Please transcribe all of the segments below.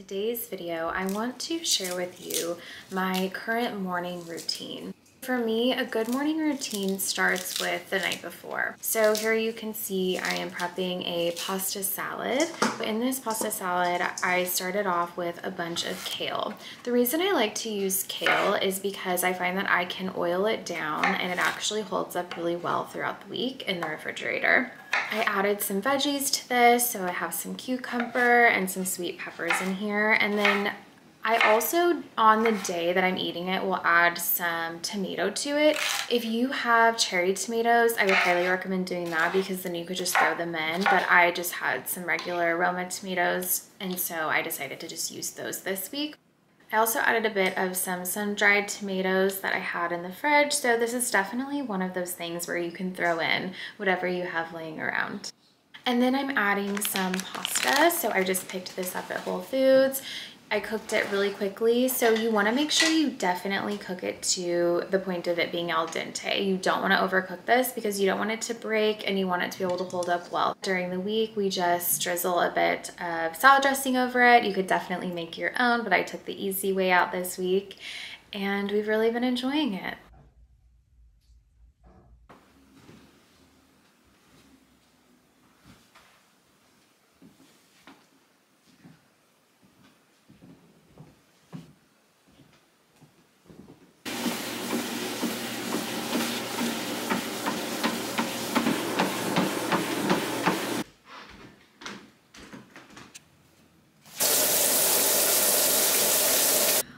today's video, I want to share with you my current morning routine. For me, a good morning routine starts with the night before. So here you can see I am prepping a pasta salad. In this pasta salad, I started off with a bunch of kale. The reason I like to use kale is because I find that I can oil it down and it actually holds up really well throughout the week in the refrigerator. I added some veggies to this, so I have some cucumber and some sweet peppers in here. And then I also, on the day that I'm eating it, will add some tomato to it. If you have cherry tomatoes, I would highly recommend doing that because then you could just throw them in. But I just had some regular Roma tomatoes, and so I decided to just use those this week. I also added a bit of some sun-dried tomatoes that I had in the fridge. So this is definitely one of those things where you can throw in whatever you have laying around. And then I'm adding some pasta. So I just picked this up at Whole Foods. I cooked it really quickly, so you want to make sure you definitely cook it to the point of it being al dente. You don't want to overcook this because you don't want it to break and you want it to be able to hold up well. During the week, we just drizzle a bit of salad dressing over it. You could definitely make your own, but I took the easy way out this week and we've really been enjoying it.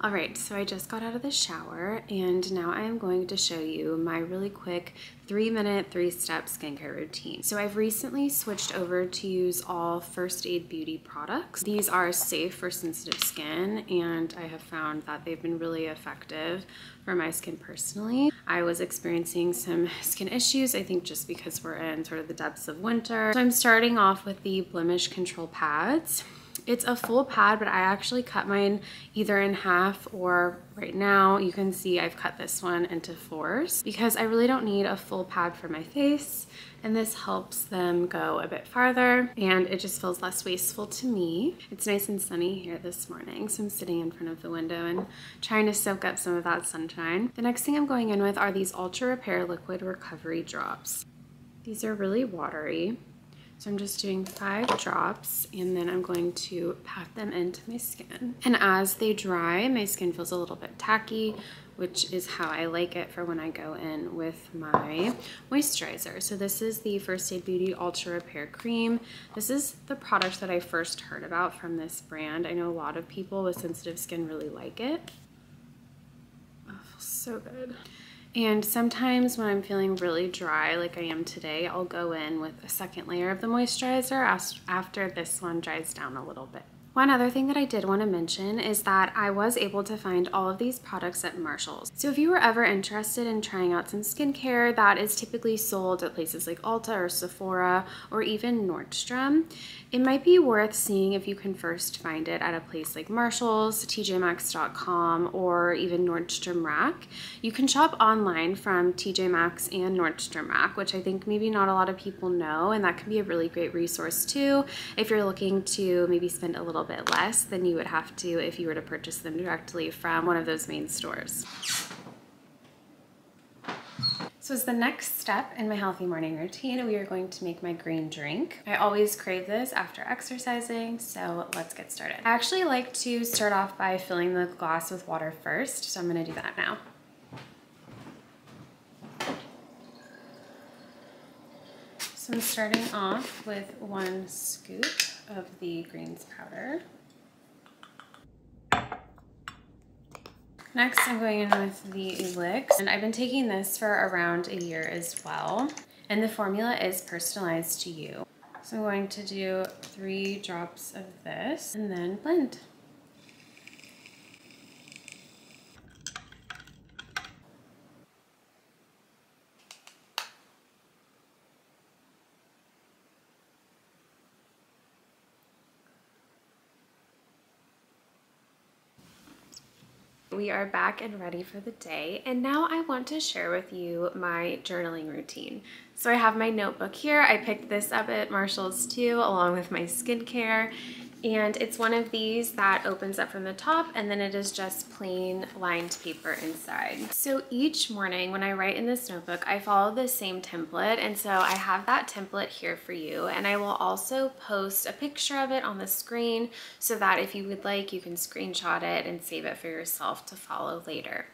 All right, so I just got out of the shower and now I am going to show you my really quick 3-minute, 3-step skincare routine. So I've recently switched over to use all First Aid Beauty products. These are safe for sensitive skin and I have found that they've been really effective for my skin personally. I was experiencing some skin issues, I think just because we're in sort of the depths of winter. So I'm starting off with the Blemish Control Pads. It's a full pad, but I actually cut mine either in half or right now you can see I've cut this one into 4s because I really don't need a full pad for my face, and this helps them go a bit farther and it just feels less wasteful to me. It's nice and sunny here this morning, so I'm sitting in front of the window and trying to soak up some of that sunshine. The next thing I'm going in with are these Ultra Repair Liquid Recovery Drops. These are really watery. So I'm just doing 5 drops and then I'm going to pat them into my skin. And as they dry, my skin feels a little bit tacky, which is how I like it for when I go in with my moisturizer. So this is the First Aid Beauty Ultra Repair Cream. This is the product that I first heard about from this brand. I know a lot of people with sensitive skin really like it. Oh, it feels so good. And sometimes when I'm feeling really dry like I am today, I'll go in with a second layer of the moisturizer after this one dries down a little bit. One other thing that I did want to mention is that I was able to find all of these products at Marshall's. So if you were ever interested in trying out some skincare that is typically sold at places like Ulta or Sephora or even Nordstrom, it might be worth seeing if you can first find it at a place like Marshall's, TJMax.com, or even Nordstrom Rack. You can shop online from TJ Maxx and Nordstrom Rack, which I think maybe not a lot of people know, and that can be a really great resource too if you're looking to maybe spend a little bit less than you would have to if you were to purchase them directly from one of those main stores. So as the next step in my healthy morning routine, we are going to make my green drink. I always crave this after exercising, so let's get started. I actually like to start off by filling the glass with water first, so I'm gonna do that now. So I'm starting off with 1 scoop of the greens powder. Next, I'm going in with the Elix, and I've been taking this for around a year as well, and the formula is personalized to you. So I'm going to do 3 drops of this and then blend. We are back and ready for the day, and now I want to share with you my journaling routine. So I have my notebook here. I picked this up at Marshall's too, along with my skincare, And it's one of these that opens up from the top, and then it is just plain lined paper inside. So each morning when I write in this notebook, I follow the same template, and so I have that template here for you, and I will also post a picture of it on the screen so that if you would like, you can screenshot it and save it for yourself to follow later.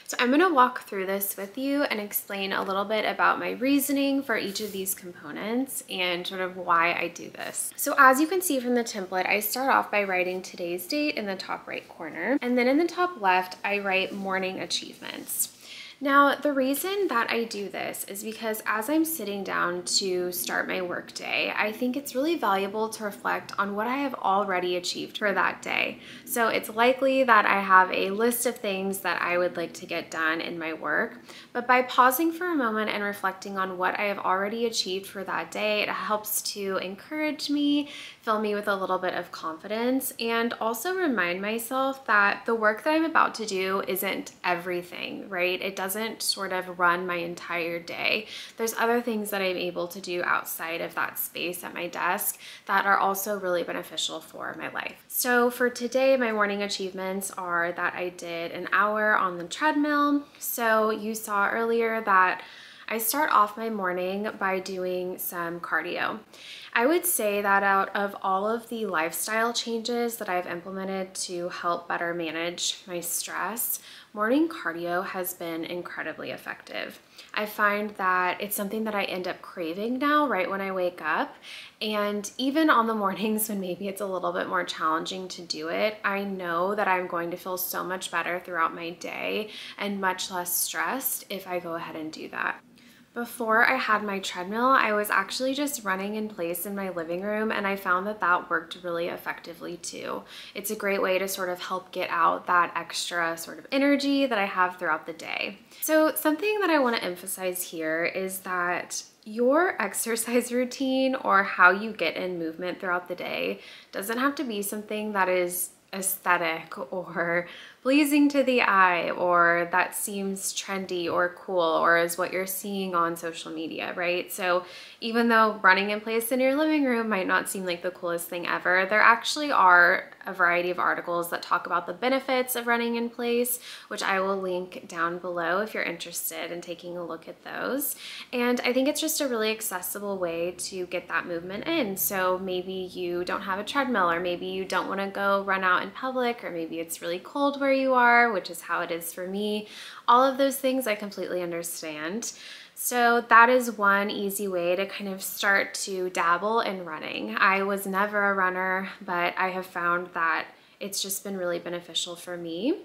So I'm going to walk through this with you and explain a little bit about my reasoning for each of these components and sort of why I do this. So as you can see from the template, I start off by writing today's date in the top right corner, and then in the top left, I write morning achievements. Now, the reason that I do this is because as I'm sitting down to start my workday, I think it's really valuable to reflect on what I have already achieved for that day. So it's likely that I have a list of things that I would like to get done in my work, but by pausing for a moment and reflecting on what I have already achieved for that day, it helps to encourage me, fill me with a little bit of confidence, and also remind myself that the work that I'm about to do isn't everything, right? It doesn't sort of run my entire day. There's other things that I'm able to do outside of that space at my desk that are also really beneficial for my life. So for today, my morning achievements are that I did an hour on the treadmill. So you saw earlier that I start off my morning by doing some cardio. I would say that out of all of the lifestyle changes that I've implemented to help better manage my stress, morning cardio has been incredibly effective. I find that it's something that I end up craving now right when I wake up, and even on the mornings when maybe it's a little bit more challenging to do it, I know that I'm going to feel so much better throughout my day and much less stressed if I go ahead and do that. Before I had my treadmill, I was actually just running in place in my living room, and I found that that worked really effectively too. It's a great way to sort of help get out that extra sort of energy that I have throughout the day. So something that I want to emphasize here is that your exercise routine or how you get in movement throughout the day doesn't have to be something that is aesthetic or pleasing to the eye or that seems trendy or cool or is what you're seeing on social media, right? So even though running in place in your living room might not seem like the coolest thing ever, there actually are a variety of articles that talk about the benefits of running in place, which I will link down below if you're interested in taking a look at those. And I think it's just a really accessible way to get that movement in. So maybe you don't have a treadmill, or maybe you don't want to go run out in public, or maybe it's really cold where you are, which is how it is for me. All of those things I completely understand. So that is one easy way to kind of start to dabble in running. I was never a runner, but I have found that it's just been really beneficial for me.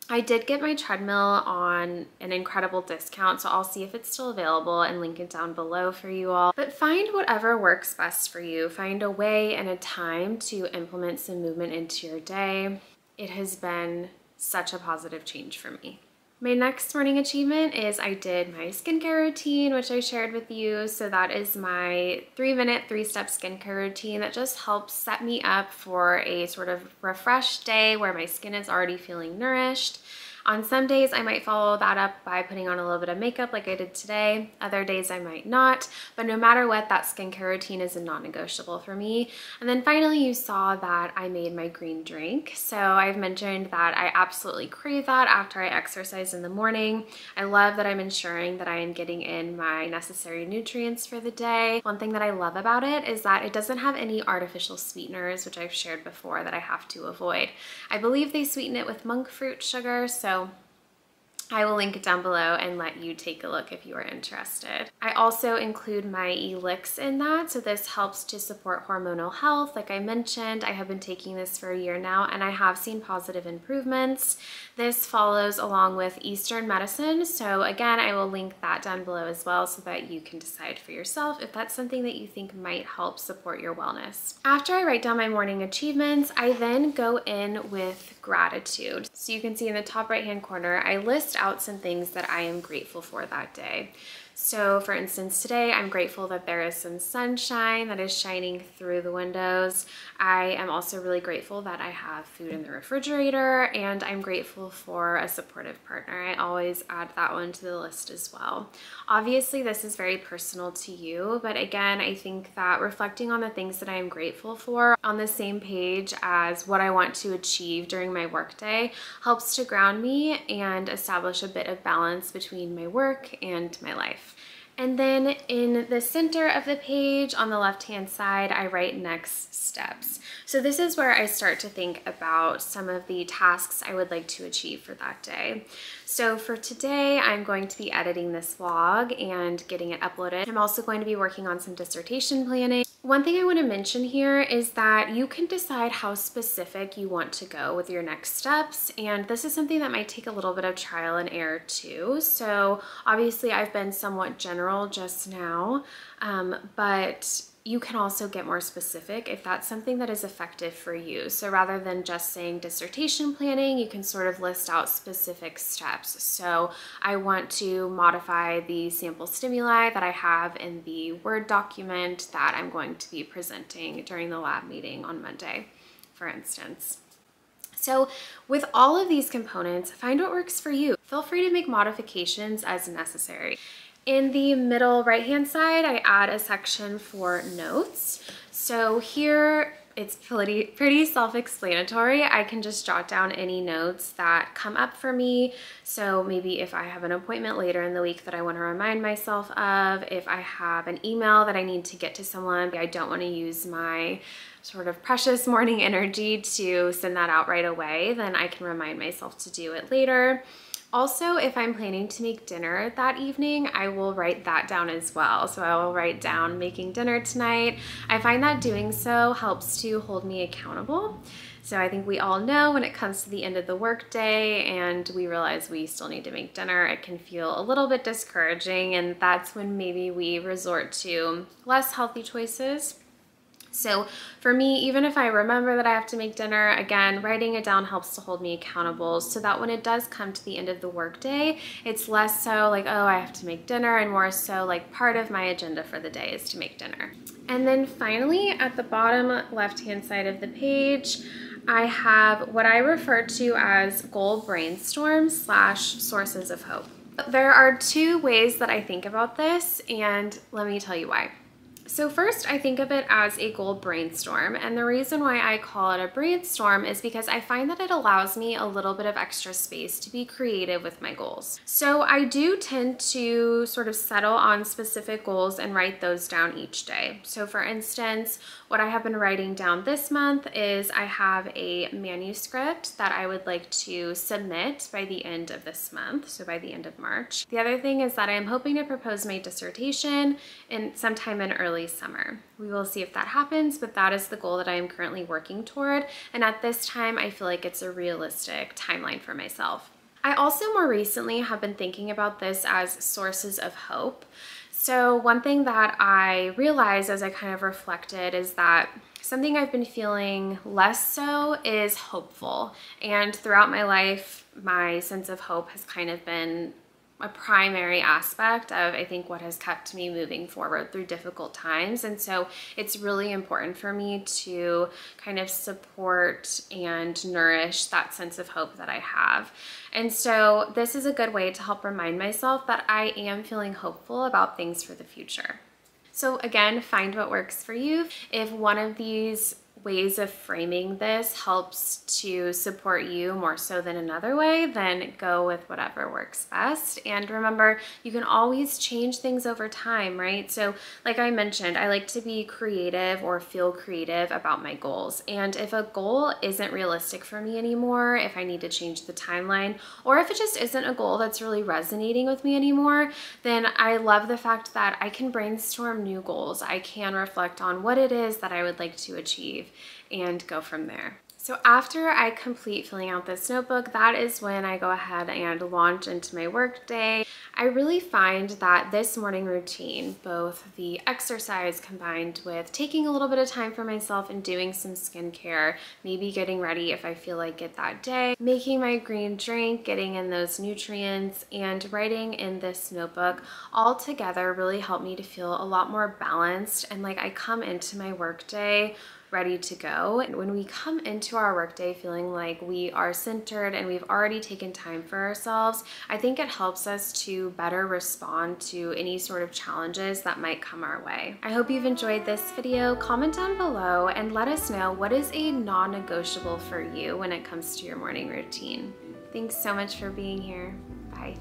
I did get my treadmill on an incredible discount, so I'll see if it's still available and link it down below for you all. But find whatever works best for you. Find a way and a time to implement some movement into your day. It has been such a positive change for me. My next morning achievement is I did my skincare routine, which I shared with you. So that is my 3-minute, 3-step skincare routine that just helps set me up for a sort of refreshed day where my skin is already feeling nourished. On some days, I might follow that up by putting on a little bit of makeup like I did today. Other days, I might not. But no matter what, that skincare routine is a non-negotiable for me. And then finally, you saw that I made my green drink. So I've mentioned that I absolutely crave that after I exercise in the morning. I love that I'm ensuring that I am getting in my necessary nutrients for the day. One thing that I love about it is that it doesn't have any artificial sweeteners, which I've shared before that I have to avoid. I believe they sweeten it with monk fruit sugar, so I will link it down below and let you take a look if you are interested. I also include my Elix in that, so this helps to support hormonal health. Like I mentioned, I have been taking this for a year now and I have seen positive improvements. This follows along with Eastern medicine, so again, I will link that down below as well so that you can decide for yourself if that's something that you think might help support your wellness. After I write down my morning achievements, I then go in with gratitude. So you can see in the top right-hand corner, I list out some things that I am grateful for that day. So for instance, today I'm grateful that there is some sunshine that is shining through the windows. I am also really grateful that I have food in the refrigerator, and I'm grateful for a supportive partner. I always add that one to the list as well. Obviously, this is very personal to you, but again, I think that reflecting on the things that I am grateful for on the same page as what I want to achieve during my workday helps to ground me and establish a bit of balance between my work and my life. And then in the center of the page on the left-hand side, I write next steps. So this is where I start to think about some of the tasks I would like to achieve for that day. So for today, I'm going to be editing this vlog and getting it uploaded. I'm also going to be working on some dissertation planning. One thing I want to mention here is that you can decide how specific you want to go with your next steps, and this is something that might take a little bit of trial and error too. So obviously I've been somewhat general just now, but you can also get more specific if that's something that is effective for you. So rather than just saying dissertation planning, you can sort of list out specific steps. So I want to modify the sample stimuli that I have in the Word document that I'm going to be presenting during the lab meeting on Monday, for instance. So with all of these components, find what works for you. Feel free to make modifications as necessary. In the middle right-hand side, I add a section for notes. So here it's pretty self-explanatory. I can just jot down any notes that come up for me. So maybe if I have an appointment later in the week that I want to remind myself of, if I have an email that I need to get to someone, I don't want to use my sort of precious morning energy to send that out right away, then I can remind myself to do it later. Also, if I'm planning to make dinner that evening, I will write that down as well. So I will write down making dinner tonight. I find that doing so helps to hold me accountable. So I think we all know when it comes to the end of the workday and we realize we still need to make dinner, it can feel a little bit discouraging, and that's when maybe we resort to less healthy choices. So for me, even if I remember that I have to make dinner, again, writing it down helps to hold me accountable so that when it does come to the end of the workday, it's less so like, oh, I have to make dinner, and more so like part of my agenda for the day is to make dinner. And then finally, at the bottom left-hand side of the page, I have what I refer to as goal brainstorm / sources of hope. There are two ways that I think about this, and let me tell you why. So first, I think of it as a goal brainstorm, and the reason why I call it a brainstorm is because I find that it allows me a little bit of extra space to be creative with my goals. So I do tend to sort of settle on specific goals and write those down each day. So for instance, what I have been writing down this month is I have a manuscript that I would like to submit by the end of this month, so by the end of March. The other thing is that I'm hoping to propose my dissertation sometime in early summer. We will see if that happens, but that is the goal that I am currently working toward, and at this time I feel like it's a realistic timeline for myself. I also more recently have been thinking about this as sources of hope. So one thing that I realized as I kind of reflected is that something I've been feeling less so is hopeful, and throughout my life my sense of hope has kind of been a primary aspect of, I think, what has kept me moving forward through difficult times. And so it's really important for me to kind of support and nourish that sense of hope that I have. And so this is a good way to help remind myself that I am feeling hopeful about things for the future. So again, find what works for you. If one of these ways of framing this helps to support you more so than another way, then go with whatever works best. And remember, you can always change things over time, right? So like I mentioned, I like to be creative or feel creative about my goals. And if a goal isn't realistic for me anymore, if I need to change the timeline, or if it just isn't a goal that's really resonating with me anymore, then I love the fact that I can brainstorm new goals. I can reflect on what it is that I would like to achieve and go from there. So after I complete filling out this notebook, that is when I go ahead and launch into my work day. I really find that this morning routine, both the exercise combined with taking a little bit of time for myself and doing some skincare, maybe getting ready if I feel like it that day, making my green drink, getting in those nutrients, and writing in this notebook all together really help me to feel a lot more balanced and like I come into my work day ready to go. And when we come into our workday feeling like we are centered and we've already taken time for ourselves, I think it helps us to better respond to any sort of challenges that might come our way. I hope you've enjoyed this video. Comment down below and let us know what is a non-negotiable for you when it comes to your morning routine. Thanks so much for being here. Bye.